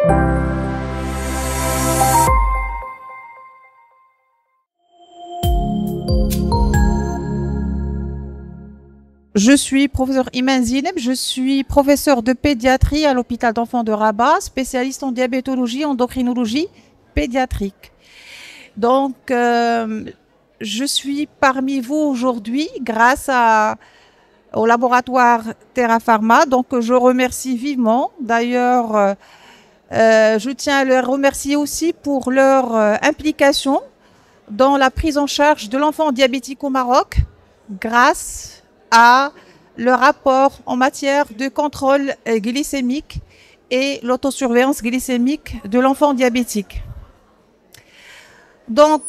Je suis professeur Iman Zineb, je suis professeur de pédiatrie à l'hôpital d'enfants de Rabat, spécialiste en diabétologie, endocrinologie pédiatrique. Donc, je suis parmi vous aujourd'hui grâce au laboratoire TerraPharma. Donc, je remercie vivement. D'ailleurs, je tiens à les remercier aussi pour leur implication dans la prise en charge de l'enfant diabétique au Maroc grâce à le rapport en matière de contrôle glycémique et l'autosurveillance glycémique de l'enfant diabétique. Donc,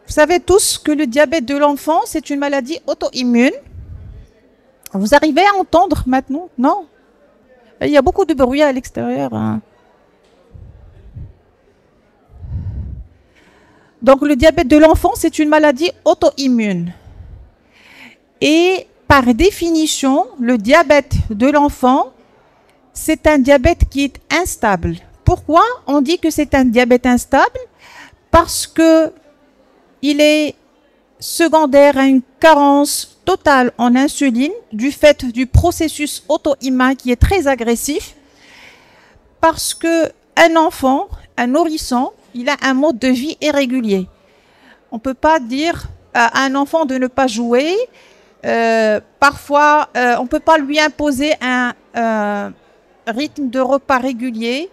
vous savez tous que le diabète de l'enfant, c'est une maladie auto-immune. Vous arrivez à entendre maintenant? Non? Il y a beaucoup de bruit à l'extérieur. Hein. Donc, le diabète de l'enfant, c'est une maladie auto-immune. Et par définition, le diabète de l'enfant, c'est un diabète qui est instable. Pourquoi on dit que c'est un diabète instable? Parce que il est secondaire à une carence totale en insuline du fait du processus auto-immune qui est très agressif. Parce que un enfant, un nourrisson, il a un mode de vie irrégulier. On ne peut pas dire à un enfant de ne pas jouer. Parfois, on ne peut pas lui imposer un rythme de repas régulier.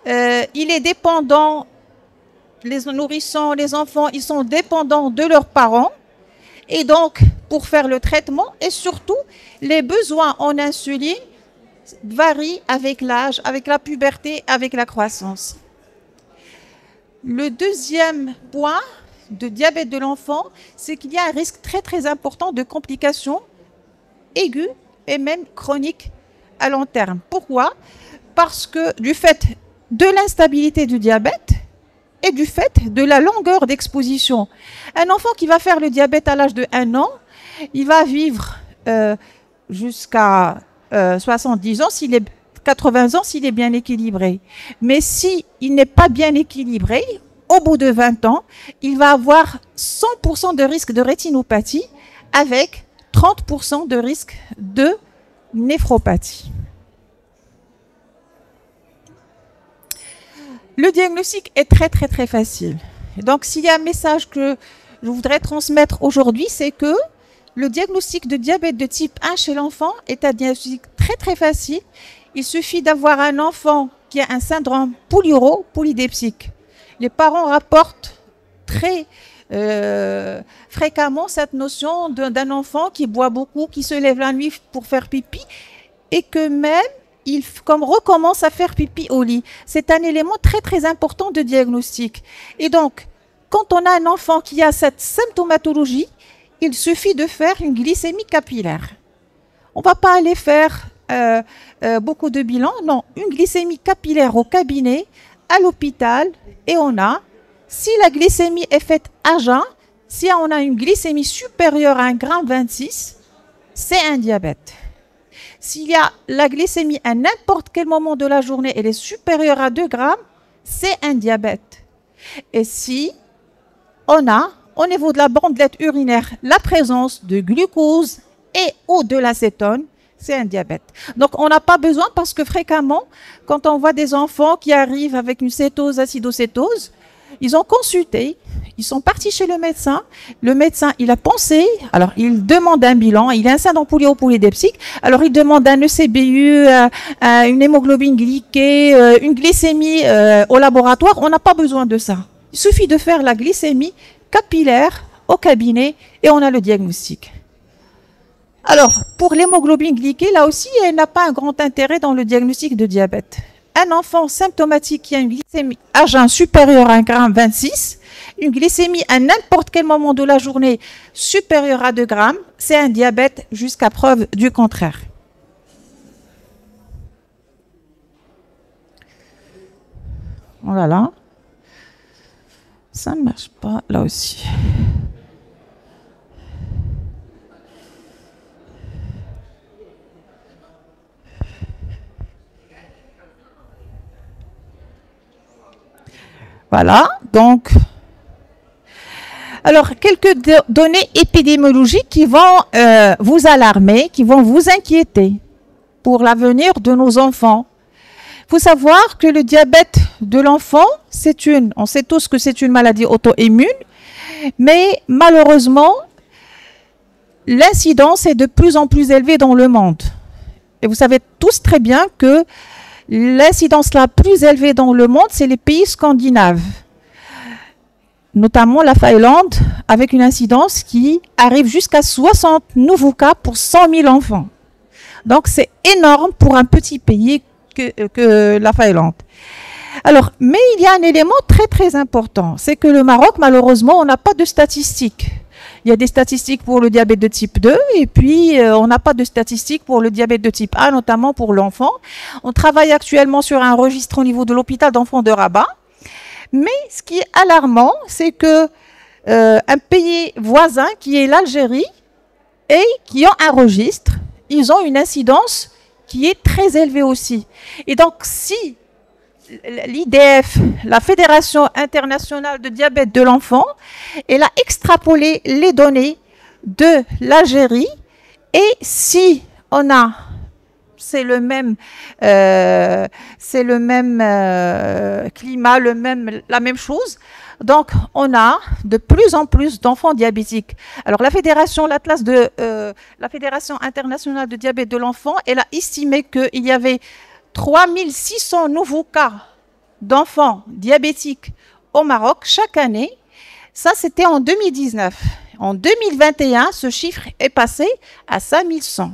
Il est dépendant, les nourrissons, les enfants, ils sont dépendants de leurs parents. Et donc, pour faire le traitement, et surtout, les besoins en insuline varient avec l'âge, avec la puberté, avec la croissance. Le deuxième point de diabète de l'enfant, c'est qu'il y a un risque très très important de complications aiguës et même chroniques à long terme. Pourquoi? Parce que du fait de l'instabilité du diabète et du fait de la longueur d'exposition. Un enfant qui va faire le diabète à l'âge de 1 an, il va vivre jusqu'à 70 ans s'il est 80 ans s'il est bien équilibré. Mais s'il n'est pas bien équilibré, au bout de 20 ans, il va avoir 100% de risque de rétinopathie avec 30% de risque de néphropathie. Le diagnostic est très très très facile. Donc s'il y a un message que je voudrais transmettre aujourd'hui, c'est que le diagnostic de diabète de type 1 chez l'enfant est un diagnostic très très facile. Il suffit d'avoir un enfant qui a un syndrome polyuro-polydipsique. Les parents rapportent très fréquemment cette notion d'un enfant qui boit beaucoup, qui se lève la nuit pour faire pipi et que même il recommence à faire pipi au lit. C'est un élément très très important de diagnostic. Et donc, quand on a un enfant qui a cette symptomatologie, il suffit de faire une glycémie capillaire. On ne va pas aller faire beaucoup de bilans. Non, une glycémie capillaire au cabinet, à l'hôpital, et on a, si la glycémie est faite à jeun, si on a une glycémie supérieure à 1,26 g, c'est un diabète. S'il y a la glycémie à n'importe quel moment de la journée, elle est supérieure à 2 grammes, c'est un diabète. Et si on a, au niveau de la bandelette urinaire, la présence de glucose et ou de l'acétone, c'est un diabète. Donc, on n'a pas besoin parce que fréquemment, quand on voit des enfants qui arrivent avec une cétose, acidocétose, ils ont consulté, ils sont partis chez le médecin, il a pensé, alors il demande un bilan, il a un syndrome polyuro-polydipsique, alors il demande un ECBU, une hémoglobine glyquée, une glycémie au laboratoire, on n'a pas besoin de ça. Il suffit de faire la glycémie capillaire au cabinet et on a le diagnostic. Alors, pour l'hémoglobine glyquée, là aussi, elle n'a pas un grand intérêt dans le diagnostic de diabète. Un enfant symptomatique qui a une glycémie à jeun supérieure à 1,26 g, une glycémie à n'importe quel moment de la journée supérieure à 2 grammes, c'est un diabète jusqu'à preuve du contraire. Oh là là, ça ne marche pas là aussi. Voilà, donc... Alors, quelques données épidémiologiques qui vont vous alarmer, qui vont vous inquiéter pour l'avenir de nos enfants. Il faut savoir que le diabète de l'enfant, on sait tous que c'est une maladie auto-immune, mais malheureusement, l'incidence est de plus en plus élevée dans le monde. Et vous savez tous très bien que l'incidence la plus élevée dans le monde, c'est les pays scandinaves, notamment la Thaïlande, avec une incidence qui arrive jusqu'à 60 nouveaux cas pour 100 000 enfants. Donc c'est énorme pour un petit pays que la Thaïlande. Alors, mais il y a un élément très très important, c'est que le Maroc, malheureusement, on n'a pas de statistiques. Il y a des statistiques pour le diabète de type 2 et puis on n'a pas de statistiques pour le diabète de type 1, notamment pour l'enfant. On travaille actuellement sur un registre au niveau de l'hôpital d'enfants de Rabat. Mais ce qui est alarmant, c'est que un pays voisin qui est l'Algérie et qui ont un registre, ils ont une incidence qui est très élevée aussi. Et donc si l'IDF, la Fédération internationale de diabète de l'enfant, elle a extrapolé les données de l'Algérie et si on a, c'est le même climat, la même chose, donc on a de plus en plus d'enfants diabétiques. Alors la Fédération internationale de diabète de l'enfant, elle a estimé qu'il y avait 3600 nouveaux cas d'enfants diabétiques au Maroc chaque année. Ça, c'était en 2019. En 2021, ce chiffre est passé à 5100.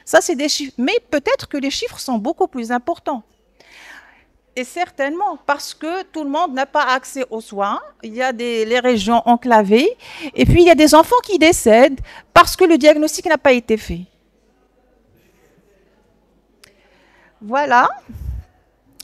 Ça, c'est des chiffres. Mais peut-être que les chiffres sont beaucoup plus importants. Et certainement, parce que tout le monde n'a pas accès aux soins. Il y a les régions enclavées. Et puis, il y a des enfants qui décèdent parce que le diagnostic n'a pas été fait. Voilà.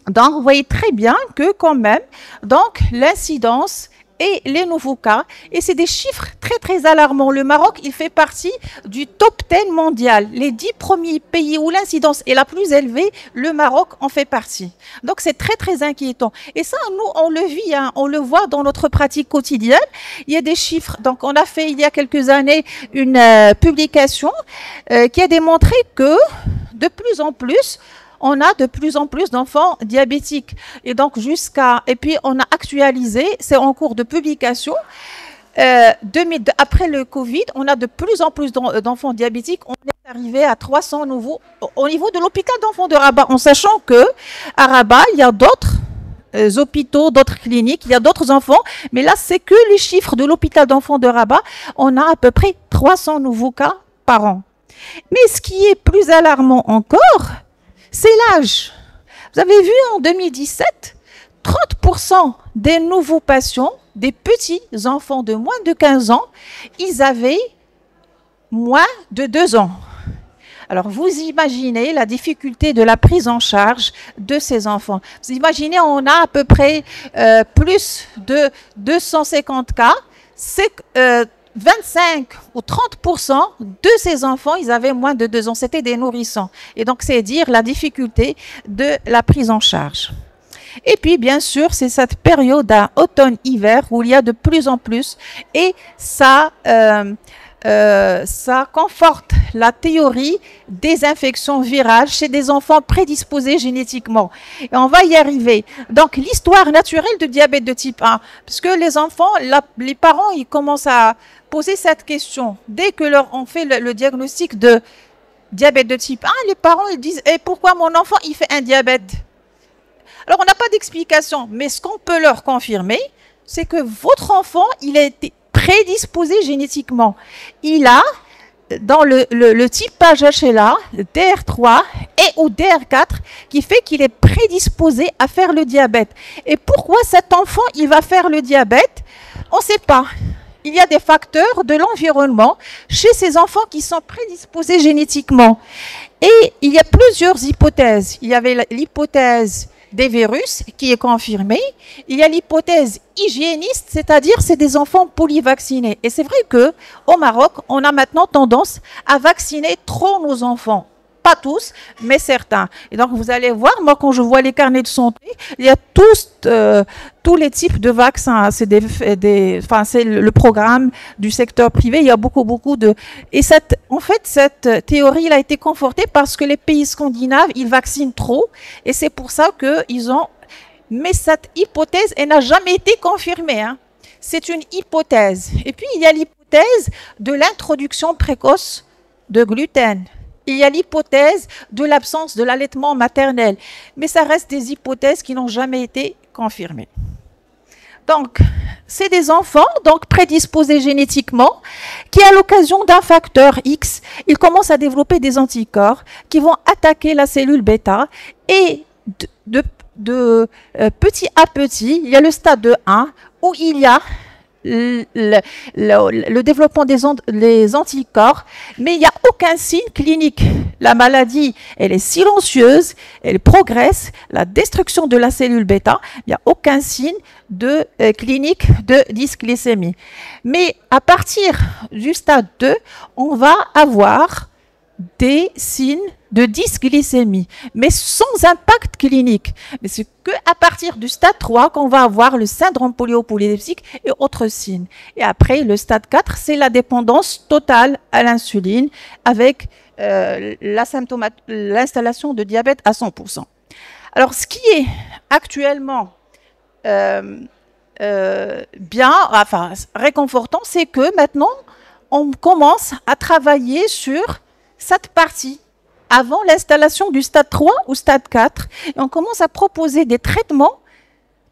Donc, vous voyez très bien que quand même, donc l'incidence et les nouveaux cas, et c'est des chiffres très très alarmants. Le Maroc, il fait partie du top 10 mondial. Les 10 premiers pays où l'incidence est la plus élevée, le Maroc en fait partie. Donc c'est très très inquiétant. Et ça, nous, on le vit, hein, on le voit dans notre pratique quotidienne. Il y a des chiffres. Donc on a fait il y a quelques années une publication qui a démontré que de plus en plus, on a de plus en plus d'enfants diabétiques. Et donc et puis on a actualisé, c'est en cours de publication. Après le Covid, on a de plus en plus d'enfants diabétiques. On est arrivé à 300 nouveaux au niveau de l'hôpital d'enfants de Rabat, en sachant que à Rabat, il y a d'autres hôpitaux, d'autres cliniques, il y a d'autres enfants. Mais là, c'est que les chiffres de l'hôpital d'enfants de Rabat. On a à peu près 300 nouveaux cas par an. Mais ce qui est plus alarmant encore, c'est l'âge. Vous avez vu en 2017, 30% des nouveaux patients, des petits enfants de moins de 15 ans, ils avaient moins de 2 ans. Alors, vous imaginez la difficulté de la prise en charge de ces enfants. Vous imaginez, on a à peu près plus de 250 cas. C'est 25 ou 30% de ces enfants, ils avaient moins de 2 ans. C'était des nourrissons. Et donc, c'est dire la difficulté de la prise en charge. Et puis, bien sûr, c'est cette période automne-hiver où il y a de plus en plus. Et ça conforte la théorie des infections virales chez des enfants prédisposés génétiquement. Et on va y arriver. Donc, l'histoire naturelle de diabète de type 1, parce que les enfants, les parents, ils commencent à poser cette question. Dès que on fait le diagnostic de diabète de type 1, les parents, ils disent « pourquoi mon enfant, il fait un diabète ?» Alors, on n'a pas d'explication, mais ce qu'on peut leur confirmer, c'est que votre enfant, il a été prédisposé génétiquement. Il a, dans le typage HLA, DR3 et ou DR4, qui fait qu'il est prédisposé à faire le diabète. Et pourquoi cet enfant, il va faire le diabète? On ne sait pas. Il y a des facteurs de l'environnement chez ces enfants qui sont prédisposés génétiquement. Et il y a plusieurs hypothèses. Il y avait l'hypothèse des virus qui est confirmée. Il y a l'hypothèse hygiéniste, c'est-à-dire c'est des enfants polyvaccinés. Et c'est vrai que au Maroc, on a maintenant tendance à vacciner trop nos enfants. Pas tous, mais certains. Et donc, vous allez voir, moi, quand je vois les carnets de santé, il y a tous les types de vaccins. C'est enfin, c'est le programme du secteur privé. Il y a beaucoup de... Et en fait, cette théorie, elle a été confortée parce que les pays scandinaves, ils vaccinent trop. Et c'est pour ça qu'ils ont... Mais cette hypothèse, elle n'a jamais été confirmée, hein. C'est une hypothèse. Et puis, il y a l'hypothèse de l'introduction précoce de gluten. Il y a l'hypothèse de l'absence de l'allaitement maternel. Mais ça reste des hypothèses qui n'ont jamais été confirmées. Donc, c'est des enfants donc prédisposés génétiquement qui, à l'occasion d'un facteur X, ils commencent à développer des anticorps qui vont attaquer la cellule bêta et petit à petit, il y a le stade de 1 où il y a le développement des anticorps, mais il n'y a aucun signe clinique. La maladie, elle est silencieuse, elle progresse, la destruction de la cellule bêta, il n'y a aucun signe clinique de dysglycémie. Mais à partir du stade 2, on va avoir des signes de dysglycémie, mais sans impact clinique. Mais c'est qu'à partir du stade 3 qu'on va avoir le syndrome polyopolyleptique et autres signes. Et après, le stade 4, c'est la dépendance totale à l'insuline avec l'installation de diabète à 100%. Alors, ce qui est actuellement enfin, réconfortant, c'est que maintenant, on commence à travailler sur cette partie avant l'installation du stade 3 ou stade 4. Et on commence à proposer des traitements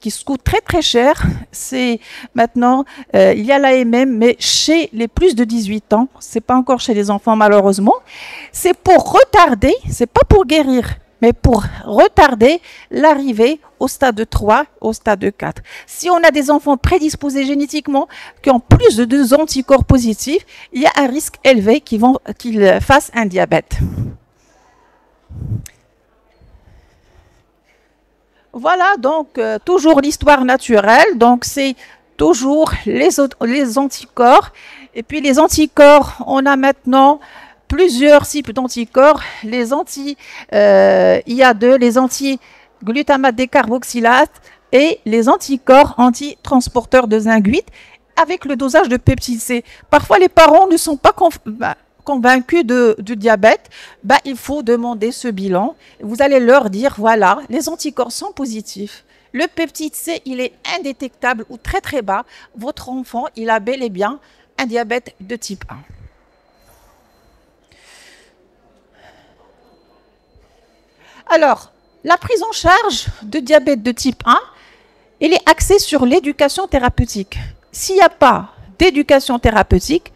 qui se coûtent très cher. C'est maintenant, il y a l'AMM, mais chez les plus de 18 ans, c'est pas encore chez les enfants malheureusement. C'est pour retarder, c'est pas pour guérir, mais pour retarder l'arrivée au stade 3, au stade 4. Si on a des enfants prédisposés génétiquement qui ont plus de 2 anticorps positifs, il y a un risque élevé qu'ils fassent un diabète. Voilà donc toujours l'histoire naturelle. Donc c'est toujours les anticorps. Et puis les anticorps, on a maintenant plusieurs types d'anticorps. Les anti-IA2, les anti-glutamate décarboxylate et les anticorps anti-transporteurs de zinc 8 avec le dosage de peptide C. Parfois les parents ne sont pas convaincus du diabète, il faut demander ce bilan. Vous allez leur dire, voilà, les anticorps sont positifs. Le peptide C, il est indétectable ou très bas. Votre enfant, il a bel et bien un diabète de type 1. Alors, la prise en charge de diabète de type 1, elle est axée sur l'éducation thérapeutique. S'il n'y a pas d'éducation thérapeutique,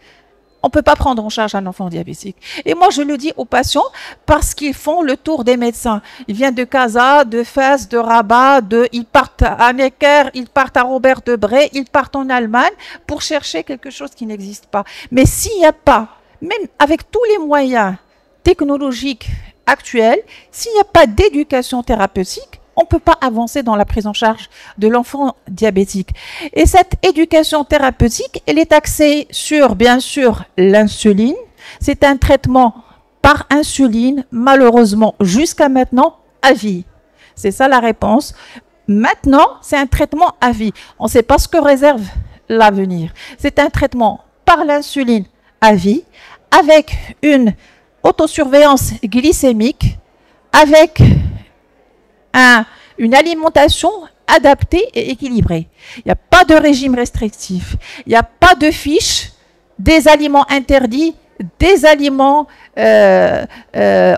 on ne peut pas prendre en charge un enfant diabétique. Et moi, je le dis aux patients parce qu'ils font le tour des médecins. Ils viennent de Casa, de Fès, de Rabat, ils partent à Necker, ils partent à Robert Debré, ils partent en Allemagne pour chercher quelque chose qui n'existe pas. Mais s'il n'y a pas, même avec tous les moyens technologiques actuels, s'il n'y a pas d'éducation thérapeutique, on ne peut pas avancer dans la prise en charge de l'enfant diabétique. Et cette éducation thérapeutique, elle est axée sur, bien sûr, l'insuline. C'est un traitement par insuline, malheureusement, jusqu'à maintenant, à vie. C'est ça la réponse. Maintenant, c'est un traitement à vie. On ne sait pas ce que réserve l'avenir. C'est un traitement par l'insuline à vie, avec une autosurveillance glycémique, avec une alimentation adaptée et équilibrée. Il n'y a pas de régime restrictif. Il n'y a pas de fiche des aliments interdits, des aliments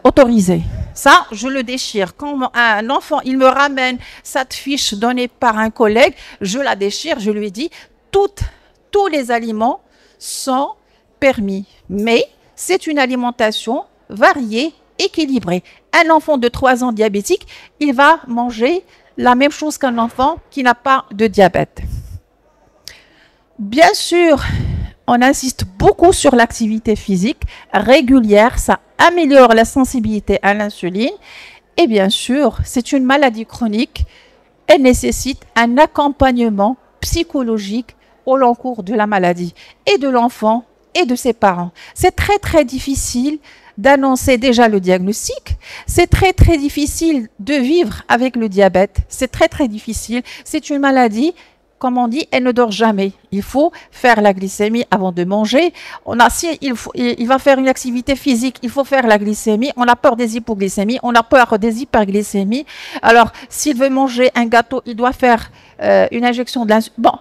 autorisés. Ça, je le déchire. Quand un enfant, il me ramène cette fiche donnée par un collègue, je la déchire, je lui dis, tous les aliments sont permis. Mais c'est une alimentation variée, équilibré. Un enfant de 3 ans diabétique, il va manger la même chose qu'un enfant qui n'a pas de diabète. Bien sûr, on insiste beaucoup sur l'activité physique régulière, ça améliore la sensibilité à l'insuline. Et bien sûr, c'est une maladie chronique, elle nécessite un accompagnement psychologique au long cours de la maladie, et de l'enfant et de ses parents. C'est très difficile d'annoncer déjà le diagnostic. C'est très très difficile de vivre avec le diabète. C'est très très difficile. C'est une maladie, comme on dit, elle ne dort jamais. Il faut faire la glycémie avant de manger. Si il va faire une activité physique, il faut faire la glycémie. On a peur des hypoglycémies, on a peur des hyperglycémies. Alors, s'il veut manger un gâteau, il doit faire une injection d'insuline. Bon,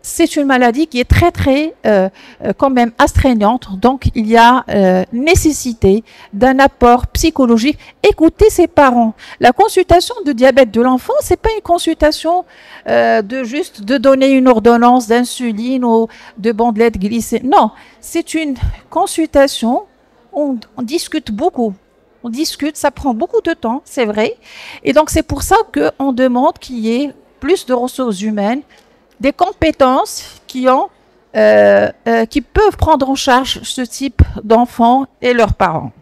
c'est une maladie qui est très, très quand même astreignante. Donc, il y a nécessité d'un apport psychologique. Écoutez ses parents. La consultation de diabète de l'enfant, c'est pas une consultation de donner une ordonnance d'insuline ou de bandelettes glycémiques. Non, c'est une consultation. On discute beaucoup. On discute, ça prend beaucoup de temps, c'est vrai. Et donc, c'est pour ça qu'on demande qu'il y ait plus de ressources humaines, des compétences qui peuvent prendre en charge ce type d'enfants et leurs parents.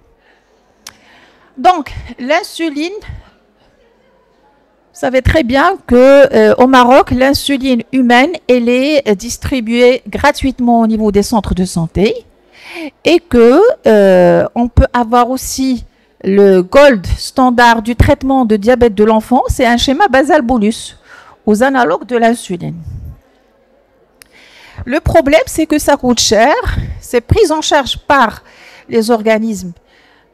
Donc, l'insuline, vous savez très bien qu'au Maroc, l'insuline humaine, elle est distribuée gratuitement au niveau des centres de santé et on peut avoir aussi le gold standard du traitement de diabète de l'enfant, c'est un schéma basal-bolus aux analogues de l'insuline. Le problème, c'est que ça coûte cher, c'est pris en charge par les organismes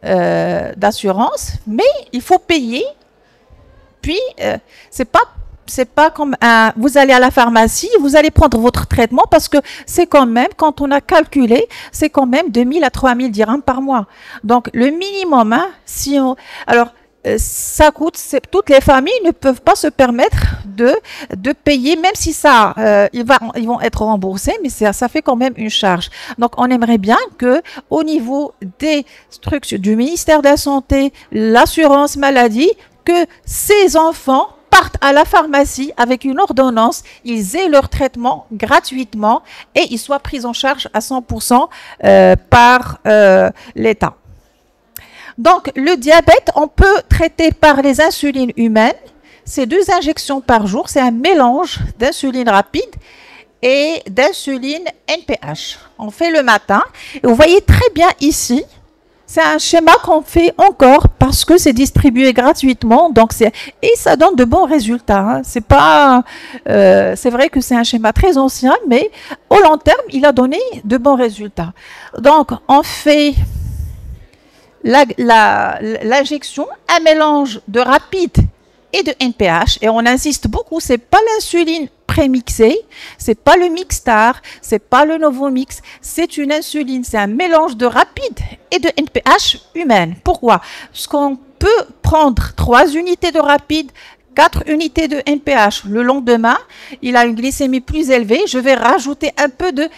d'assurance, mais il faut payer. Puis, c'est pas comme vous allez à la pharmacie, vous allez prendre votre traitement parce que c'est quand même, quand on a calculé, c'est quand même 2000 à 3000 dirhams par mois. Donc, le minimum, hein, ça coûte, toutes les familles ne peuvent pas se permettre de payer, même si ils vont être remboursés, mais ça fait quand même une charge. Donc, on aimerait bien que, au niveau des structures du ministère de la Santé, l'assurance maladie, que ces enfants partent à la pharmacie avec une ordonnance, ils aient leur traitement gratuitement et ils soient pris en charge à 100% par l'État. Donc, le diabète, on peut traiter par les insulines humaines. C'est 2 injections par jour. C'est un mélange d'insuline rapide et d'insuline NPH. On fait le matin. Et vous voyez très bien ici, c'est un schéma qu'on fait encore parce que c'est distribué gratuitement. Donc et ça donne de bons résultats. Hein. C'est vrai que c'est un schéma très ancien, mais au long terme, il a donné de bons résultats. Donc, on fait l'injection, un mélange de rapide et de NPH, et on insiste beaucoup, c'est pas l'insuline prémixée, c'est pas le Mixtar, c'est pas le Novomix, c'est une insuline, c'est un mélange de rapide et de NPH humaine. Pourquoi? Parce qu'on peut prendre 3 unités de rapide, 4 unités de NPH. Le lendemain, il a une glycémie plus élevée, je vais rajouter un peu de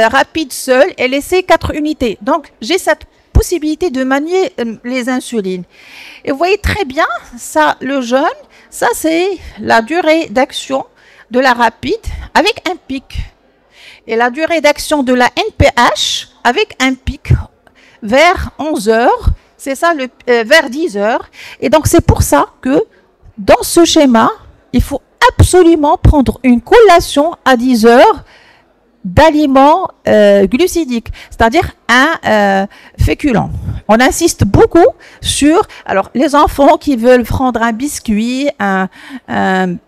rapide seul et laisser 4 unités. Donc, j'ai cette possibilité de manier les insulines. Et vous voyez très bien, ça, le jeûne, ça c'est la durée d'action de la rapide avec un pic. Et la durée d'action de la NPH avec un pic vers 11 heures, c'est ça, vers 10 heures. Et donc c'est pour ça que dans ce schéma, il faut absolument prendre une collation à 10 heures d'aliments glucidiques, c'est-à-dire un féculent. On insiste beaucoup sur, alors les enfants qui veulent prendre un biscuit, une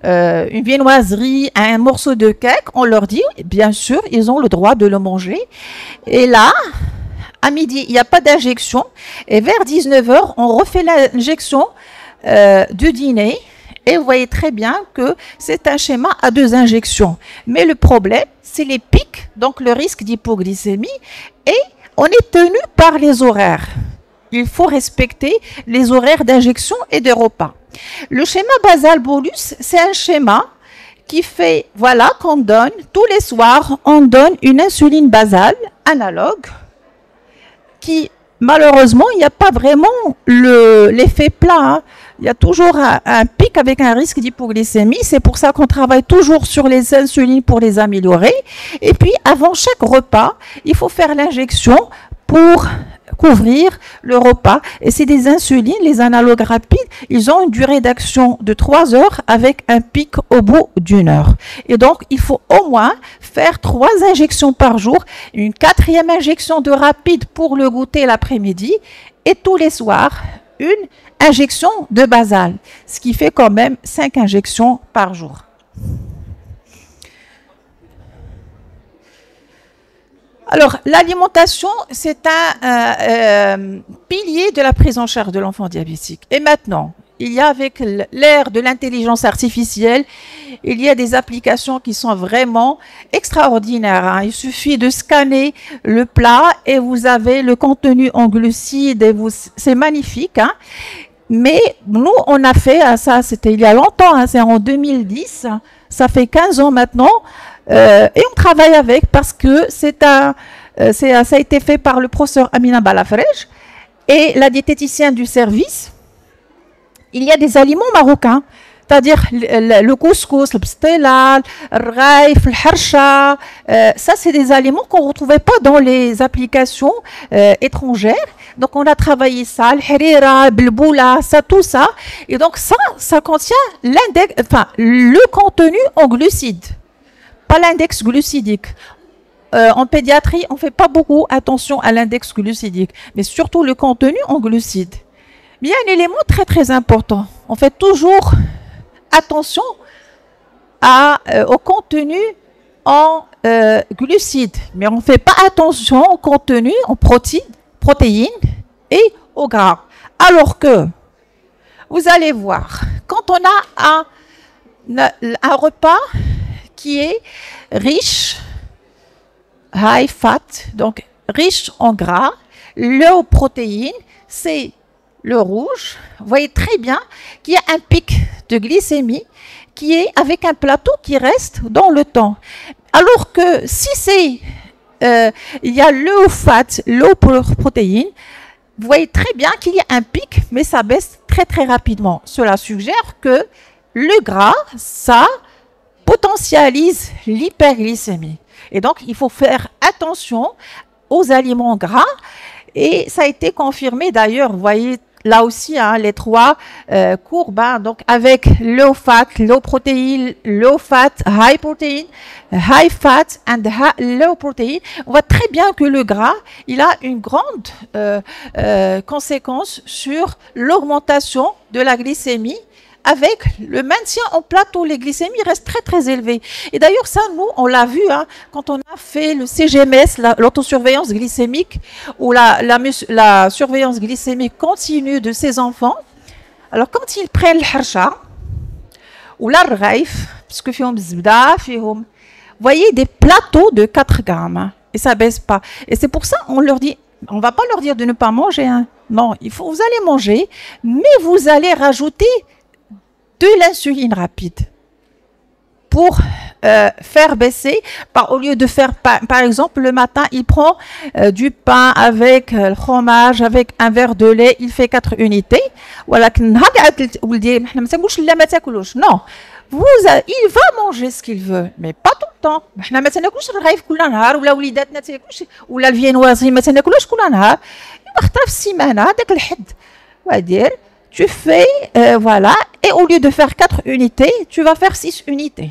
viennoiserie, un morceau de cake, on leur dit, bien sûr, ils ont le droit de le manger. Et là, à midi, il n'y a pas d'injection. Et vers 19 h, on refait l'injection du dîner. Et vous voyez très bien que c'est un schéma à 2 injections. Mais le problème, c'est les pics, donc le risque d'hypoglycémie. Et on est tenu par les horaires. Il faut respecter les horaires d'injection et de repas. Le schéma basal-bolus, c'est un schéma qui fait, voilà, qu'on donne, tous les soirs, on donne une insuline basale, analogue, qui, malheureusement, il n'y a pas vraiment l'effet plat, hein. Il y a toujours un pic avec un risque d'hypoglycémie. C'est pour ça qu'on travaille toujours sur les insulines pour les améliorer. Et puis, avant chaque repas, il faut faire l'injection pour couvrir le repas. Et c'est des insulines, les analogues rapides, ils ont une durée d'action de 3 heures avec un pic au bout d'1 heure. Et donc, il faut au moins faire 3 injections par jour, une 4e injection de rapide pour le goûter l'après-midi et tous les soirs, une injection de basal, ce qui fait quand même 5 injections par jour. Alors, l'alimentation, c'est un pilier de la prise en charge de l'enfant diabétique. Et maintenant, il y a avec l'ère de l'intelligence artificielle, il y a des applications qui sont vraiment extraordinaires, hein. Il suffit de scanner le plat et vous avez le contenu en glucides, c'est magnifique, hein. Mais nous, on a fait, ça c'était il y a longtemps, hein, c'est en 2010, ça fait 15 ans maintenant, et on travaille avec parce que ça a été fait par le professeur Amina Balafrej et la diététicienne du service. Il y a des aliments marocains, c'est-à-dire le couscous, le pstela, le raïf, le harsha. Ça, c'est des aliments qu'on ne retrouvait pas dans les applications étrangères. Donc, on a travaillé ça, le harira, le boula, ça, tout ça. Et donc, ça contient le contenu en glucides, pas l'index glucidique. En pédiatrie, on ne fait pas beaucoup attention à l'index glucidique, mais surtout le contenu en glucides. Mais il y a un élément très très important. On fait toujours attention au contenu en glucides, mais on ne fait pas attention au contenu en protéines et au gras. Alors que, vous allez voir, quand on a un repas qui est riche, high fat, donc riche en gras, low protéines, c'est le rouge. Vous voyez très bien qu'il y a un pic de glycémie qui est avec un plateau qui reste dans le temps. Alors que si il y a low fat, low protéines, vous voyez très bien qu'il y a un pic, mais ça baisse très très rapidement. Cela suggère que le gras, ça potentialise l'hyperglycémie. Et donc, il faut faire attention aux aliments gras. Et ça a été confirmé d'ailleurs, vous voyez là aussi, hein, les 3 courbes, hein, donc avec low fat, low protein, low fat, high protein, high fat and low protein. On voit très bien que le gras, il a une grande conséquence sur l'augmentation de la glycémie. Avec le maintien en plateau, les glycémies restent très très élevées. Et d'ailleurs, ça, nous, on l'a vu, hein, quand on a fait le CGMS, l'autosurveillance glycémique, ou la surveillance glycémique continue de ces enfants. Alors, quand ils prennent le harsha, ou la raif, puisque vous voyez des plateaux de 4 grammes, hein, et ça ne baisse pas. Et c'est pour ça qu'on leur dit, on ne va pas leur dire de ne pas manger. Hein. Non, vous allez manger, mais vous allez rajouter de l'insuline rapide pour faire baisser, au lieu de faire, par exemple, le matin, il prend du pain avec le fromage, avec un verre de lait, il fait 4 unités. Voilà, non, il va manger ce qu'il veut, mais pas tout le temps. Tu fais, voilà, et au lieu de faire 4 unités, tu vas faire 6 unités.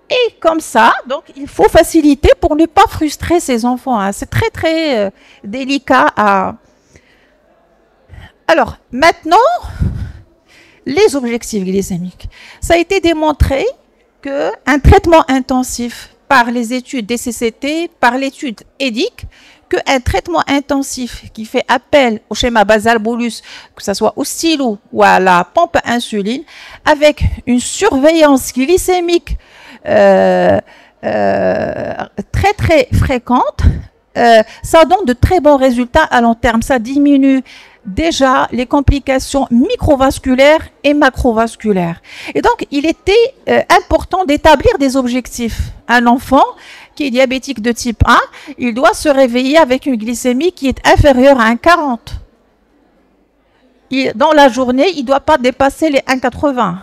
Et comme ça, donc, il faut faciliter pour ne pas frustrer ses enfants. Hein. C'est très, très délicat à... Alors, maintenant, les objectifs glycémiques. Ça a été démontré qu'un traitement intensif par les études DCCT, par l'étude EDIC, qu'un traitement intensif qui fait appel au schéma basal-bolus, que ce soit au stylo ou à la pompe à insuline, avec une surveillance glycémique très très fréquente, ça donne de très bons résultats à long terme. Ça diminue déjà les complications microvasculaires et macrovasculaires. Et donc, il était important d'établir des objectifs. Un enfant qui est diabétique de type 1, il doit se réveiller avec une glycémie qui est inférieure à 1,40. Dans la journée, il ne doit pas dépasser les 1,80.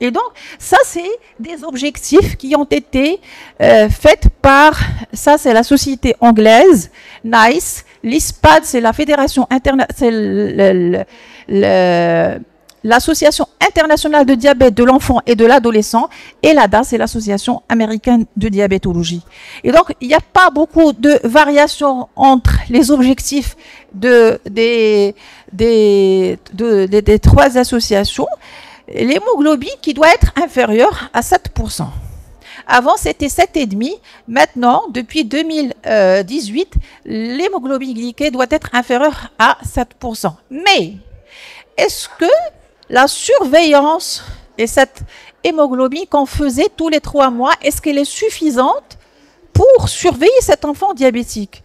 Et donc, ça, c'est des objectifs qui ont été faits par, ça c'est la société anglaise, NICE, L'ISPAD, c'est la Fédération internationale, l'Association internationale de diabète de l'enfant et de l'adolescent, et l'ADA, c'est l'Association américaine de diabétologie. Et donc, il n'y a pas beaucoup de variations entre les objectifs des trois associations. L'hémoglobine qui doit être inférieure à 7%. Avant, c'était 7,5. Maintenant, depuis 2018, l'hémoglobine glyquée doit être inférieure à 7%. Mais, est-ce que la surveillance et cette hémoglobine qu'on faisait tous les 3 mois, est-ce qu'elle est suffisante pour surveiller cet enfant diabétique?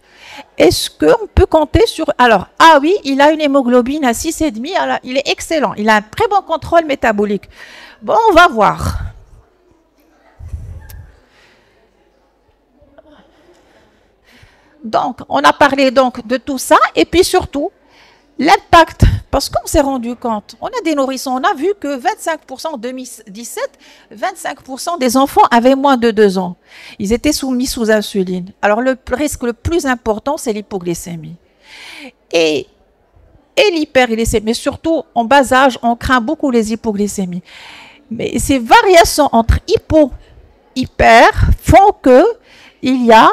Est-ce qu'on peut compter sur... Alors, ah oui, il a une hémoglobine à 6,5, alors il est excellent. Il a un très bon contrôle métabolique. Bon, on va voir. Donc, on a parlé donc de tout ça, et puis surtout, l'impact, parce qu'on s'est rendu compte, on a des nourrissons, on a vu que 25% en 2017, 25% des enfants avaient moins de 2 ans. Ils étaient soumis sous insuline. Alors le risque le plus important, c'est l'hypoglycémie. Et l'hyperglycémie, mais surtout en bas âge, on craint beaucoup les hypoglycémies. Mais ces variations entre hyper font que il y a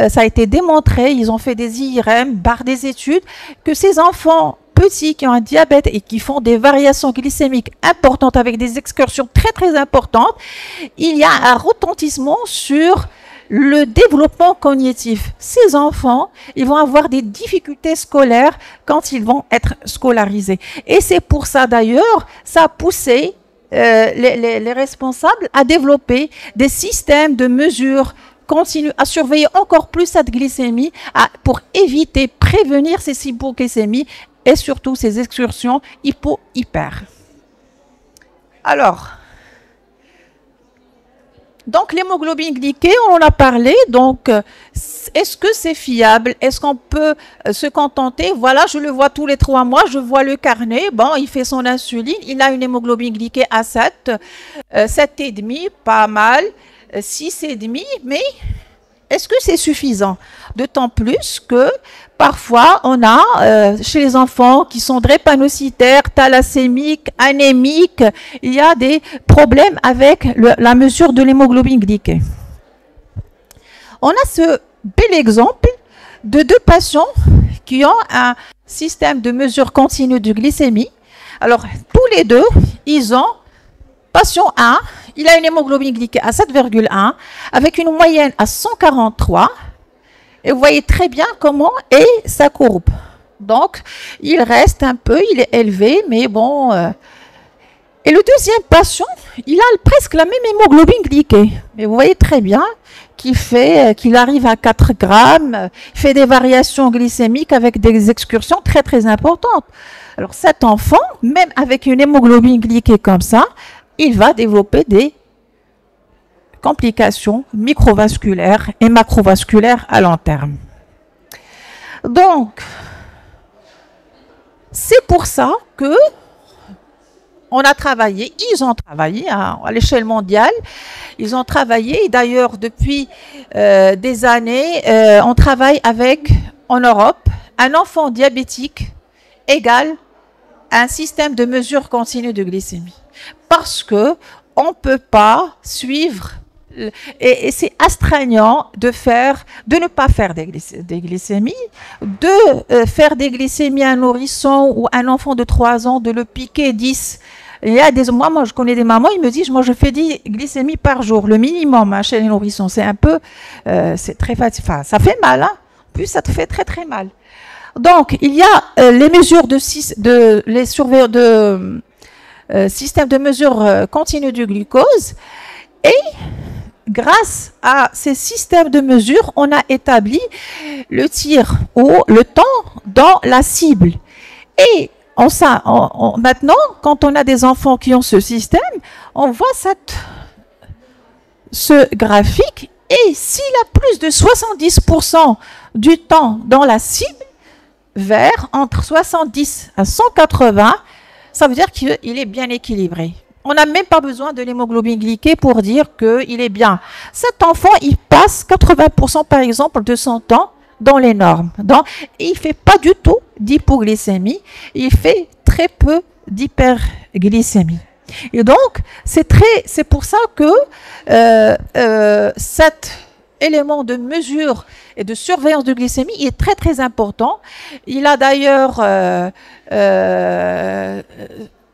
ça a été démontré, ils ont fait des IRM, des études, que ces enfants petits qui ont un diabète et qui font des variations glycémiques importantes avec des excursions très très importantes, il y a un retentissement sur le développement cognitif. Ces enfants, ils vont avoir des difficultés scolaires quand ils vont être scolarisés. Et c'est pour ça d'ailleurs, ça a poussé les responsables à développer des systèmes de mesure continue à surveiller encore plus cette glycémie pour éviter, prévenir ces hypoglycémies et surtout ces excursions hypo-hyper. Alors, donc l'hémoglobine glyquée, on en a parlé, donc est-ce que c'est fiable? Est-ce qu'on peut se contenter? Voilà, je le vois tous les 3 mois, je vois le carnet, bon, il fait son insuline, il a une hémoglobine glyquée à 7, 7,5, pas mal. 6,5, mais est-ce que c'est suffisant? D'autant plus que parfois on a chez les enfants qui sont drépanocytaires, thalassémiques, anémiques, il y a des problèmes avec la mesure de l'hémoglobine glyquée. On a ce bel exemple de 2 patients qui ont un système de mesure continue de glycémie. Alors tous les deux, ils ont patient 1, il a une hémoglobine glyquée à 7,1 avec une moyenne à 143. Et vous voyez très bien comment est sa courbe. Donc, il reste un peu, il est élevé, mais bon. Et le deuxième patient, il a presque la même hémoglobine glyquée. Mais vous voyez très bien qu'il arrive à 4 grammes, il fait des variations glycémiques avec des excursions très très importantes. Alors cet enfant, même avec une hémoglobine glyquée comme ça, il va développer des complications microvasculaires et macrovasculaires à long terme. Donc, c'est pour ça que ils ont travaillé à l'échelle mondiale, ils ont travaillé, d'ailleurs depuis des années, on travaille en Europe, un enfant diabétique égale un système de mesure continue de glycémie. Parce que on ne peut pas suivre, et c'est astreignant de ne pas faire des glycémies, de faire des glycémies à un nourrisson ou un enfant de 3 ans, de le piquer 10. Il y a moi, je connais des mamans, ils me disent, moi, je fais 10 glycémies par jour, le minimum chez les nourrissons. C'est un peu, c'est très facile. Enfin, ça fait mal, hein. En plus, ça te fait très, très mal. Donc, il y a les mesures système de mesure continue du glucose, et grâce à ces systèmes de mesure, on a établi le tir ou le temps dans la cible. Et maintenant, quand on a des enfants qui ont ce système, on voit ce graphique, et s'il a plus de 70% du temps dans la cible, entre 70 à 180, ça veut dire qu'il est bien équilibré. On n'a même pas besoin de l'hémoglobine glyquée pour dire qu'il est bien. Cet enfant, il passe 80% par exemple de son temps dans les normes. Donc, il ne fait pas du tout d'hypoglycémie, il fait très peu d'hyperglycémie. Et donc, c'est pour ça que cet élément de mesure et de surveillance de glycémie est très très important. Il a d'ailleurs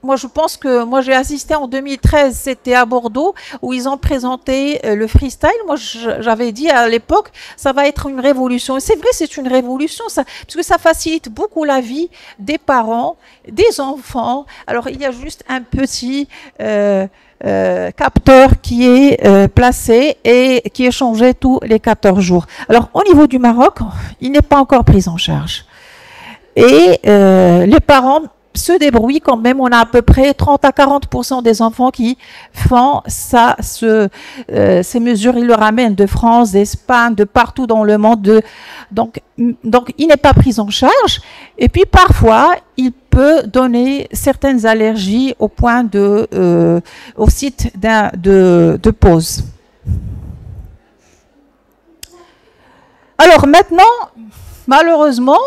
moi, je pense que moi j'ai assisté en 2013, c'était à Bordeaux, où ils ont présenté le freestyle. Moi, j'avais dit à l'époque, ça va être une révolution. Et c'est vrai, c'est une révolution, ça, parce que ça facilite beaucoup la vie des parents, des enfants. Alors, il y a juste un petit capteur qui est placé et qui est changé tous les 14 jours. Alors, au niveau du Maroc, il n'est pas encore pris en charge. Et les parents se débrouillent quand même. On a à peu près 30 à 40% des enfants qui font ça, ces mesures. Ils le ramènent de France, d'Espagne, de partout dans le monde. Donc, il n'est pas pris en charge. Et puis, parfois, il peut donner certaines allergies au point au site de pause. Alors maintenant, malheureusement,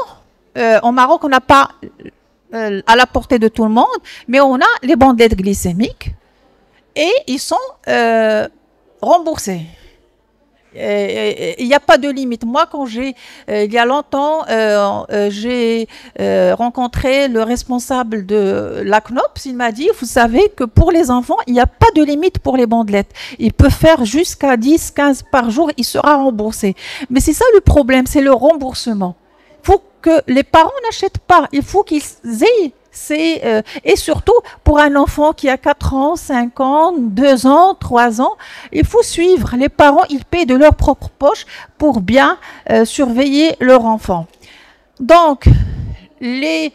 au Maroc, on n'a pas à la portée de tout le monde, mais on a les bandelettes glycémiques et ils sont remboursés. Il n'y a pas de limite. Moi, il y a longtemps, j'ai rencontré le responsable de la CNOPS. Il m'a dit, vous savez que pour les enfants, il n'y a pas de limite pour les bandelettes. Il peut faire jusqu'à 10, 15 par jour, il sera remboursé. Mais c'est ça le problème, c'est le remboursement. Il faut que les parents n'achètent pas. Il faut qu'ils aient et surtout pour un enfant qui a 4 ans, 5 ans, 2 ans, 3 ans, il faut suivre. Les parents, ils paient de leur propre poche pour bien surveiller leur enfant. Donc, les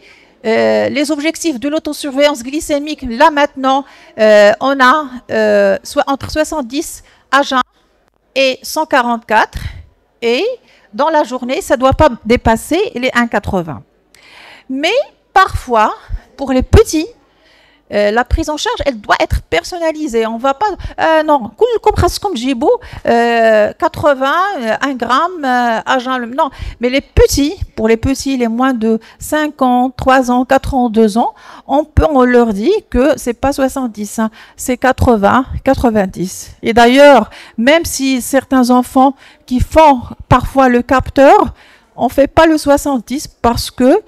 objectifs de l'autosurveillance glycémique, là maintenant, on a entre 70 à jeun et 144. Et dans la journée, ça ne doit pas dépasser les 1,80. Mais parfois, pour les petits, la prise en charge, elle doit être personnalisée. On ne va pas... non, comme j'ai beau, 80, 1 gramme, non. Mais les petits, pour les petits, les moins de 5 ans, 3 ans, 4 ans, 2 ans, on leur dit que ce n'est pas 70, hein, c'est 80, 90. Et d'ailleurs, même si certains enfants qui font parfois le capteur, on ne fait pas le 70 parce que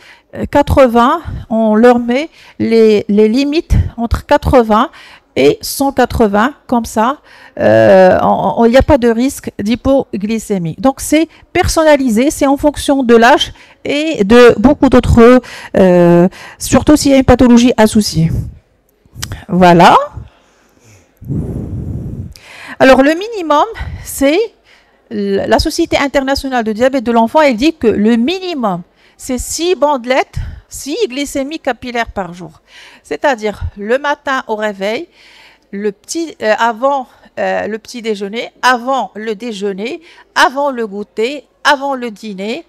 80, on leur met les limites entre 80 et 180, comme ça, il n'y a pas de risque d'hypoglycémie. Donc c'est personnalisé, c'est en fonction de l'âge et de beaucoup d'autres, surtout s'il y a une pathologie associée. Voilà. Alors le minimum, c'est la Société internationale de diabète de l'enfant, elle dit que le minimum, c'est 6 bandelettes, 6 glycémies capillaires par jour. C'est-à-dire le matin au réveil, avant le petit déjeuner, avant le déjeuner, avant le goûter, avant le dîner,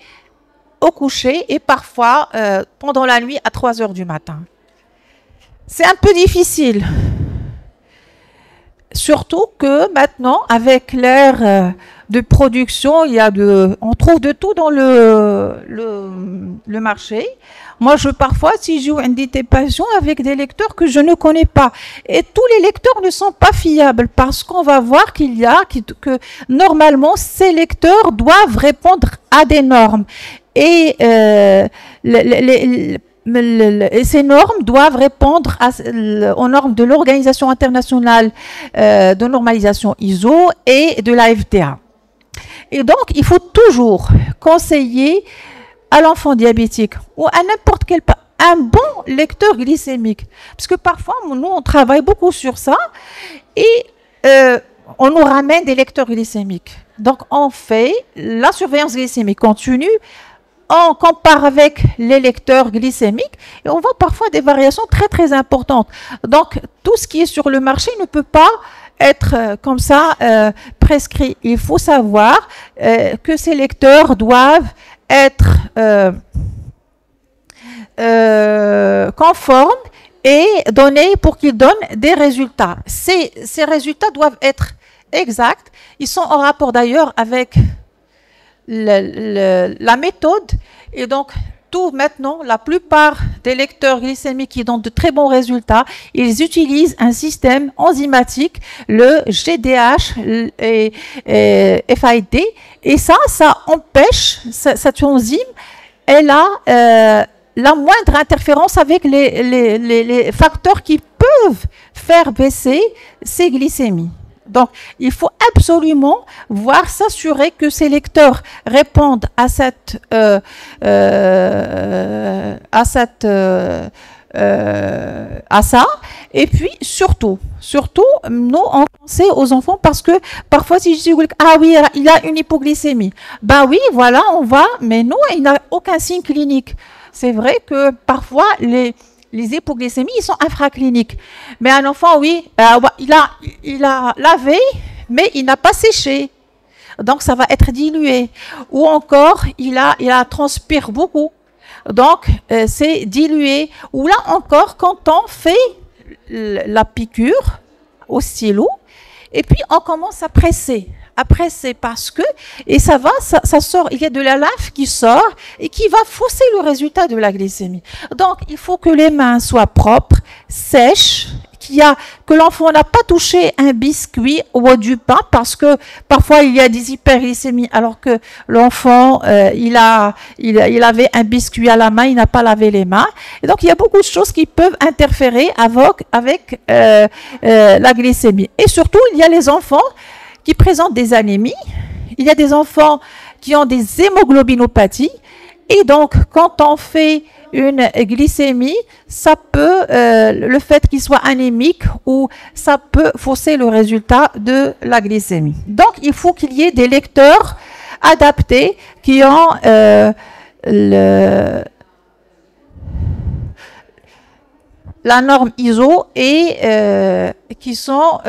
au coucher et parfois pendant la nuit à 3 heures du matin. C'est un peu difficile. Surtout que maintenant, avec l'ère de production, on trouve de tout dans le marché. Moi, parfois, si je joue des patients avec des lecteurs que je ne connais pas, et tous les lecteurs ne sont pas fiables parce qu'on va voir que normalement, ces lecteurs doivent répondre à des normes. Et ces normes doivent répondre aux normes de l'Organisation internationale de normalisation ISO et de la FDA. Et donc, il faut toujours conseiller à l'enfant diabétique ou à n'importe quel un bon lecteur glycémique. Parce que parfois, nous, on travaille beaucoup sur ça et on nous ramène des lecteurs glycémiques. Donc, on fait la surveillance glycémique continue, on compare avec les lecteurs glycémiques et on voit parfois des variations très très importantes. Donc tout ce qui est sur le marché ne peut pas être comme ça prescrit. Il faut savoir que ces lecteurs doivent être conformes et donnés pour qu'ils donnent des résultats. Ces résultats doivent être exacts. Ils sont en rapport d'ailleurs avec la méthode. Et donc, tout maintenant, la plupart des lecteurs glycémiques qui donnent de très bons résultats, ils utilisent un système enzymatique, le GDH et FID. Et ça empêche, cette enzyme, elle a la moindre interférence avec les facteurs qui peuvent faire baisser ces glycémies. Donc, il faut absolument s'assurer que ces lecteurs répondent à ça. Et puis, surtout, nous, on pense aux enfants parce que parfois, si je dis, ah oui, il a une hypoglycémie. Ben oui, voilà, on va, mais non, il n'a aucun signe clinique. C'est vrai que parfois, les hypoglycémies, ils sont infracliniques. Mais un enfant, oui, il a lavé, mais il n'a pas séché. Donc, ça va être dilué. Ou encore, il transpire beaucoup. Donc, c'est dilué. Ou là encore, quand on fait la piqûre au stylo, et puis on commence à presser. Parce que, et ça sort, il y a de la lymphe qui sort et qui va fausser le résultat de la glycémie. Donc, il faut que les mains soient propres, sèches, que l'enfant n'a pas touché un biscuit ou du pain, parce que parfois il y a des hyperglycémies alors que l'enfant il avait un biscuit à la main, il n'a pas lavé les mains. Et donc il y a beaucoup de choses qui peuvent interférer avec la glycémie. Et surtout, il y a les enfants qui présentent des anémies, il y a des enfants qui ont des hémoglobinopathies, et donc quand on fait une glycémie, ça peut, le fait qu'il soit anémique, ou ça peut fausser le résultat de la glycémie. Donc, il faut qu'il y ait des lecteurs adaptés qui ont la norme ISO et qui sont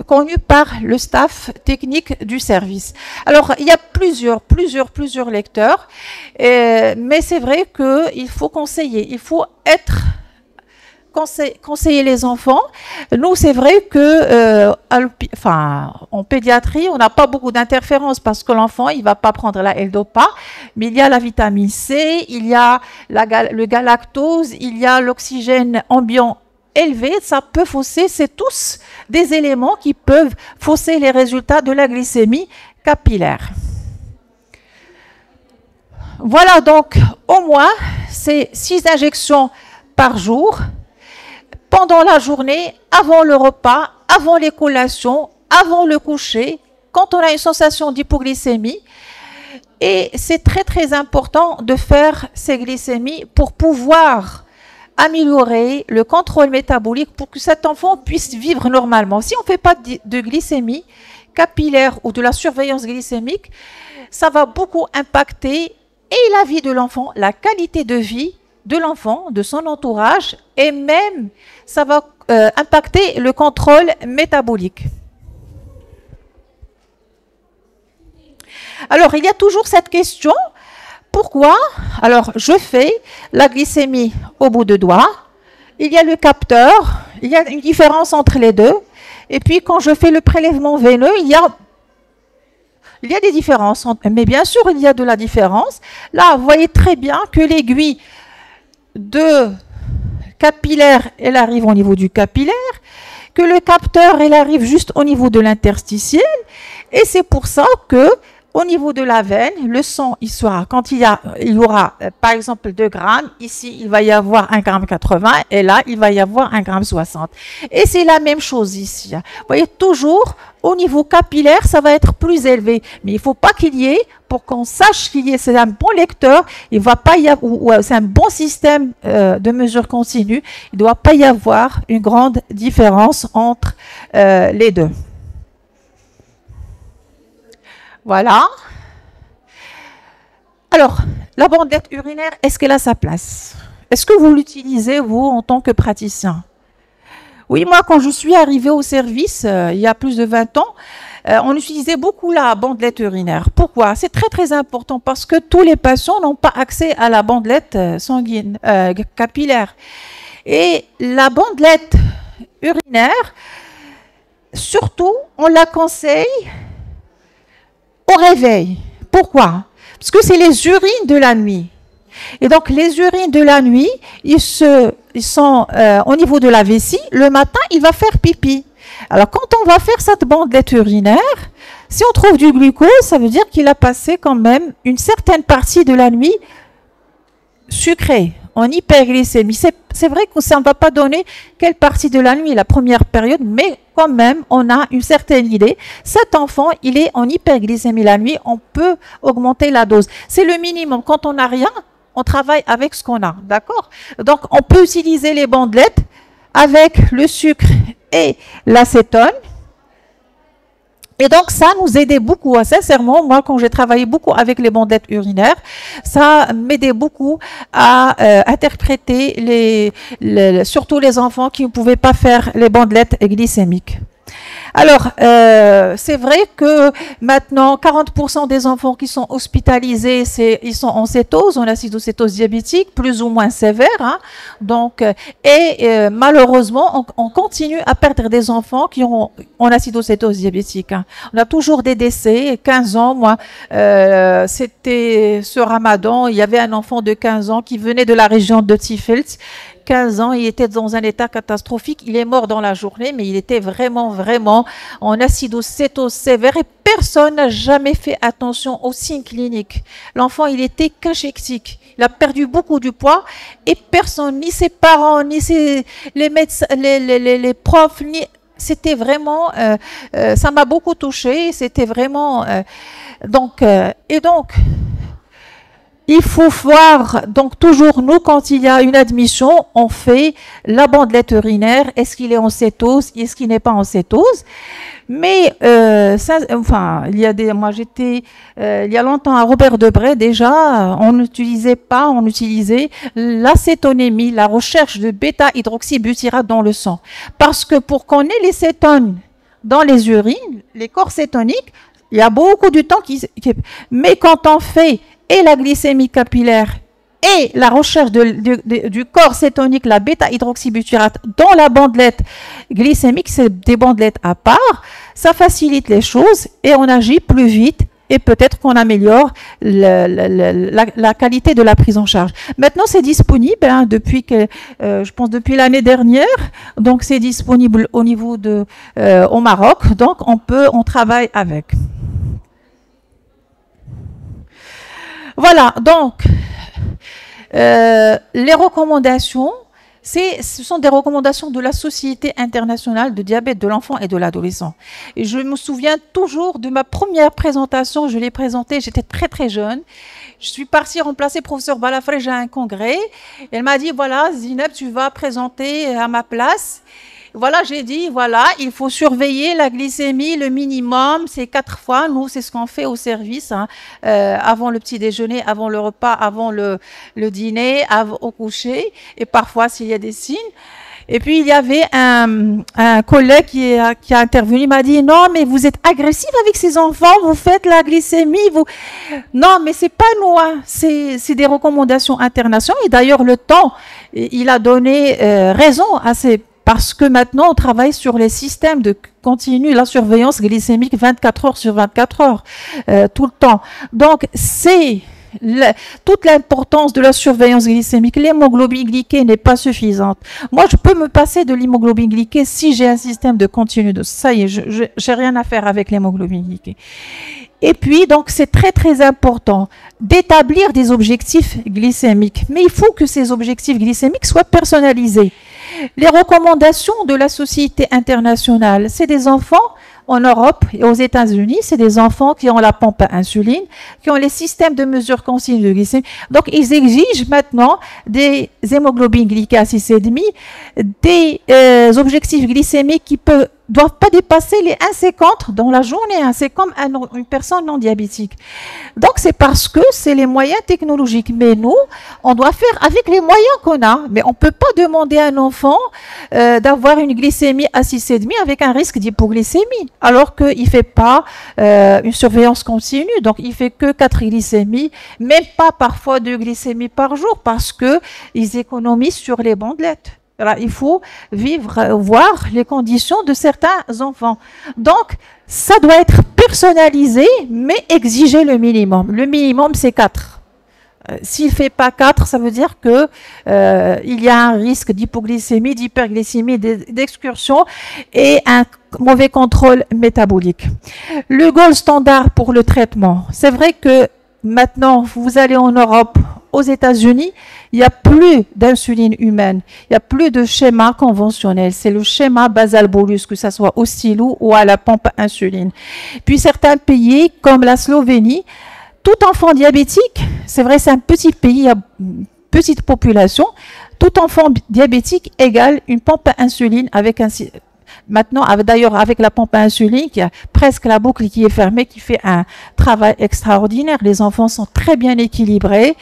connus par le staff technique du service. Alors, il y a plusieurs lecteurs, mais c'est vrai qu'il faut conseiller, il faut conseiller les enfants. Nous, c'est vrai que en pédiatrie, on n'a pas beaucoup d'interférences parce que l'enfant, il ne va pas prendre la L-Dopa, mais il y a la vitamine C, il y a le galactose, il y a l'oxygène ambiant élevé, ça peut fausser, c'est tous des éléments qui peuvent fausser les résultats de la glycémie capillaire. Voilà, donc au moins, c'est 6 injections par jour, pendant la journée, avant le repas, avant les collations, avant le coucher, quand on a une sensation d'hypoglycémie. Et c'est très important de faire ces glycémies pour pouvoir améliorer le contrôle métabolique pour que cet enfant puisse vivre normalement. Si on ne fait pas de glycémie capillaire ou de la surveillance glycémique, ça va beaucoup impacter et la vie de l'enfant, la qualité de vie de l'enfant, de son entourage, et même ça va impacter le contrôle métabolique. Alors, il y a toujours cette question. Pourquoi? Alors, je fais la glycémie au bout de doigt. Il y a le capteur. Il y a une différence entre les deux. Et puis, quand je fais le prélèvement veineux, il y a des différences. Mais bien sûr, il y a de la différence. Là, vous voyez très bien que l'aiguille de capillaire, elle arrive au niveau du capillaire, que le capteur, elle arrive juste au niveau de l'interstitiel. Et c'est pour ça que au niveau de la veine, le sang, quand il y aura par exemple 2 grammes, ici il va y avoir 1,80 g et là il va y avoir 1,60 g. Et c'est la même chose ici. Vous voyez, toujours au niveau capillaire, ça va être plus élevé. Mais il ne faut pas qu'il y ait, pour qu'on sache qu'il y ait, c'est un bon lecteur, il va pas y avoir, c'est un bon système de mesure continue, il ne doit pas y avoir une grande différence entre les deux. Voilà. Alors, la bandelette urinaire, est-ce qu'elle a sa place? Est-ce que vous l'utilisez, vous, en tant que praticien? Oui, moi, quand je suis arrivée au service, il y a plus de 20 ans, on utilisait beaucoup la bandelette urinaire. Pourquoi? C'est très important parce que tous les patients n'ont pas accès à la bandelette sanguine, capillaire. Et la bandelette urinaire, surtout, on la conseille au réveil. Pourquoi? Parce que c'est les urines de la nuit. Et donc, les urines de la nuit, ils sont au niveau de la vessie. Le matin, il va faire pipi. Alors, quand on va faire cette bandelette urinaire, si on trouve du glucose, ça veut dire qu'il a passé quand même une certaine partie de la nuit sucrée, en hyperglycémie. C'est vrai que ça ne va pas donner quelle partie de la nuit, la première période, mais quand même, on a une certaine idée. Cet enfant, il est en hyperglycémie la nuit, on peut augmenter la dose. C'est le minimum. Quand on n'a rien, on travaille avec ce qu'on a, d'accord? Donc, on peut utiliser les bandelettes avec le sucre et l'acétone. Et donc, ça nous aidait beaucoup. Sincèrement, moi, quand j'ai travaillé beaucoup avec les bandelettes urinaires, ça m'aidait beaucoup à interpréter surtout les enfants qui ne pouvaient pas faire les bandelettes glycémiques. Alors, c'est vrai que maintenant, 40% des enfants qui sont hospitalisés, ils sont en cétose, en acidocétose diabétique, plus ou moins sévère. Hein. Donc, malheureusement, on continue à perdre des enfants qui ont en acidocétose diabétique. Hein. On a toujours des décès. 15 ans, moi, c'était ce Ramadan, il y avait un enfant de 15 ans qui venait de la région de Tifelt. 15 ans, il était dans un état catastrophique. Il est mort dans la journée, mais il était vraiment, vraiment en acidocétose sévère et personne n'a jamais fait attention aux signes cliniques. L'enfant, il était cachectique. Il a perdu beaucoup de poids et personne, ni ses parents, ni les médecins, les profs, c'était vraiment, ça m'a beaucoup touchée. C'était vraiment, il faut voir, donc toujours nous, quand il y a une admission, on fait la bandelette urinaire. Est-ce qu'il est en cétose? Est-ce qu'il n'est pas en cétose? Mais, moi j'étais, il y a longtemps à Robert Debré, déjà, on utilisait l'acétonémie, la recherche de bêta-hydroxybutyrate dans le sang. Parce que pour qu'on ait les cétones dans les urines, les corps cétoniques, il y a beaucoup de temps mais quand on fait et la glycémie capillaire et la recherche du corps cétonique, la bêta-hydroxybutyrate dans la bandelette glycémique, c'est des bandelettes à part, ça facilite les choses et on agit plus vite et peut-être qu'on améliore la qualité de la prise en charge. Maintenant, c'est disponible hein, je pense depuis l'année dernière, donc c'est disponible au niveau au Maroc, donc on travaille avec. Voilà, donc, les recommandations, ce sont des recommandations de la Société internationale de diabète de l'enfant et de l'adolescent. Et je me souviens toujours de ma première présentation, je l'ai présentée, j'étais très très jeune. Je suis partie remplacer professeur Balafrège à un congrès. Elle m'a dit, voilà, Zineb, tu vas présenter à ma place. Voilà, j'ai dit, voilà, il faut surveiller la glycémie, le minimum, c'est 4 fois. Nous, c'est ce qu'on fait au service, hein, avant le petit déjeuner, avant le repas, avant le dîner, au coucher, et parfois s'il y a des signes. Et puis, il y avait un collègue qui a intervenu, il m'a dit, non, mais vous êtes agressif avec ces enfants, vous faites la glycémie, Non, mais c'est pas nous, hein. C'est des recommandations internationales. Et d'ailleurs, le temps, il a donné raison à parce que maintenant, on travaille sur les systèmes de continu, la surveillance glycémique 24 heures sur 24 heures, tout le temps. Donc, c'est toute l'importance de la surveillance glycémique. L'hémoglobine glyquée n'est pas suffisante. Moi, je peux me passer de l'hémoglobine glyquée si j'ai un système de continu. Ça y est, je n'ai rien à faire avec l'hémoglobine glyquée. Et puis, donc, c'est très, très important d'établir des objectifs glycémiques. Mais il faut que ces objectifs glycémiques soient personnalisés. Les recommandations de la Société internationale, c'est des enfants en Europe et aux États-Unis, c'est des enfants qui ont la pompe à insuline, qui ont les systèmes de mesure continue de glycémie. Donc, ils exigent maintenant des hémoglobines glyquées à 6,5, des objectifs glycémiques qui doivent pas dépasser les 1,50 dans la journée. Hein. C'est comme une personne non diabétique. Donc, c'est parce que c'est les moyens technologiques. Mais nous, on doit faire avec les moyens qu'on a. Mais on peut pas demander à un enfant d'avoir une glycémie à 6,5 avec un risque d'hypoglycémie, alors qu'il fait pas une surveillance continue. Donc, il fait que 4 glycémies, même pas parfois 2 glycémies par jour, parce que ils économisent sur les bandelettes. Alors, il faut voir les conditions de certains enfants. Donc, ça doit être personnalisé, mais exiger le minimum. Le minimum, c'est 4. S'il ne fait pas 4, ça veut dire que il y a un risque d'hypoglycémie, d'hyperglycémie, d'excursion et un mauvais contrôle métabolique. Le gold standard pour le traitement, c'est vrai que maintenant, vous allez en Europe, aux États-Unis, il n'y a plus d'insuline humaine, il n'y a plus de schéma conventionnel. C'est le schéma basal-bolus, que ce soit au stylo ou à la pompe insuline. Puis certains pays, comme la Slovénie, tout enfant diabétique, c'est vrai, c'est un petit pays, il y a une petite population, tout enfant diabétique égale une pompe insuline avec un... Maintenant, d'ailleurs, avec la pompe à insuline, qui a presque la boucle qui est fermée, qui fait un travail extraordinaire. Les enfants sont très bien équilibrés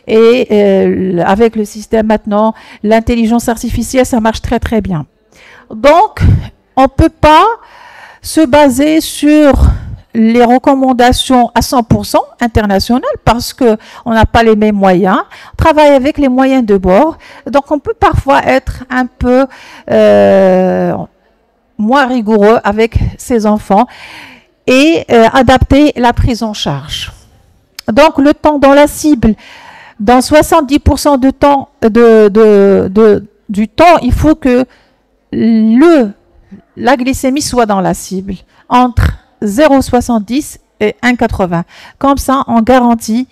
et avec le système maintenant, l'intelligence artificielle, ça marche très très bien. Donc, on ne peut pas se baser sur les recommandations à 100% internationales parce qu'on n'a pas les mêmes moyens. On travaille avec les moyens de bord. Donc, on peut parfois être un peu moins rigoureux avec ses enfants et adapter la prise en charge. Donc, le temps dans la cible, dans 70% du temps, il faut que la glycémie soit dans la cible, entre 0,70 et 1,80. Comme ça, on garantit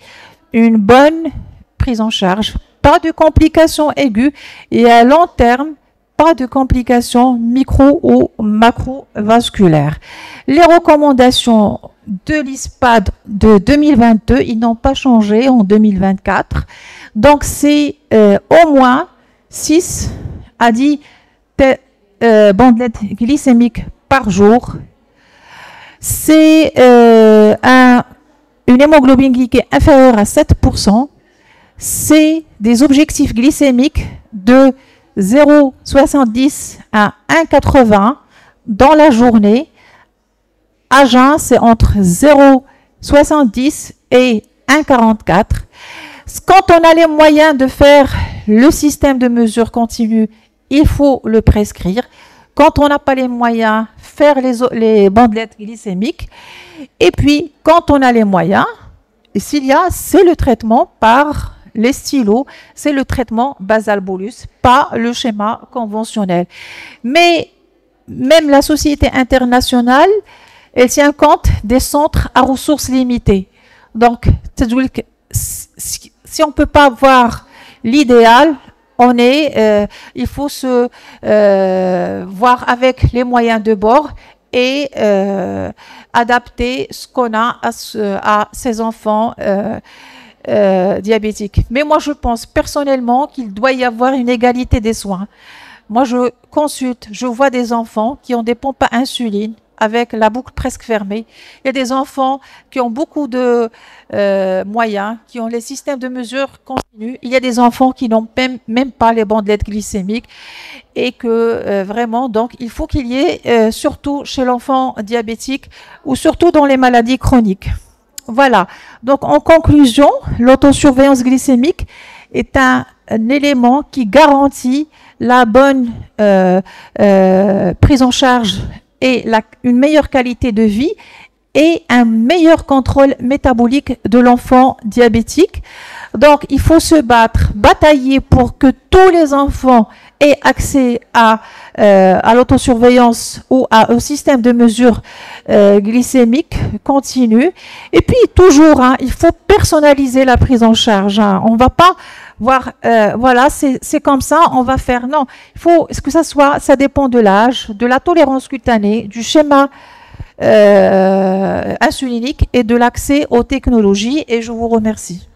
une bonne prise en charge, pas de complications aiguës et à long terme, pas de complications micro ou macrovasculaires. Les recommandations de l'ISPAD de 2022, ils n'ont pas changé en 2024. Donc, c'est au moins 6 à 10 bandelettes glycémiques par jour. C'est une hémoglobine glyquée inférieure à 7%. C'est des objectifs glycémiques de 0,70 à 1,80 dans la journée. À jeun, c'est entre 0,70 et 1,44. Quand on a les moyens de faire le système de mesure continue, il faut le prescrire. Quand on n'a pas les moyens, faire les bandelettes glycémiques. Et puis, quand on a les moyens, s'il y a, c'est le traitement par les stylos, c'est le traitement basal-bolus, pas le schéma conventionnel. Mais même la Société internationale, elle tient compte des centres à ressources limitées. Donc, si on ne peut pas avoir l'idéal, il faut se voir avec les moyens de bord et adapter ce qu'on a à ces enfants diabétiques. Mais moi, je pense personnellement qu'il doit y avoir une égalité des soins. Moi, je consulte, je vois des enfants qui ont des pompes à insuline avec la boucle presque fermée. Il y a des enfants qui ont beaucoup de moyens, qui ont les systèmes de mesure continus. Il y a des enfants qui n'ont même pas les bandelettes glycémiques et que vraiment, donc, il faut qu'il y ait, surtout chez l'enfant diabétique ou surtout dans les maladies chroniques. Voilà. Donc, en conclusion, l'autosurveillance glycémique est un élément qui garantit la bonne prise en charge et une meilleure qualité de vie et un meilleur contrôle métabolique de l'enfant diabétique. Donc, il faut se batailler pour que tous les enfants aient accès à l'autosurveillance ou au système de mesure glycémique continue. Et puis, toujours, il faut personnaliser la prise en charge. On ne va pas voir, voilà, c'est comme ça, on va faire. Non, il faut que ça dépend de l'âge, de la tolérance cutanée, du schéma insulinique et de l'accès aux technologies. Et je vous remercie.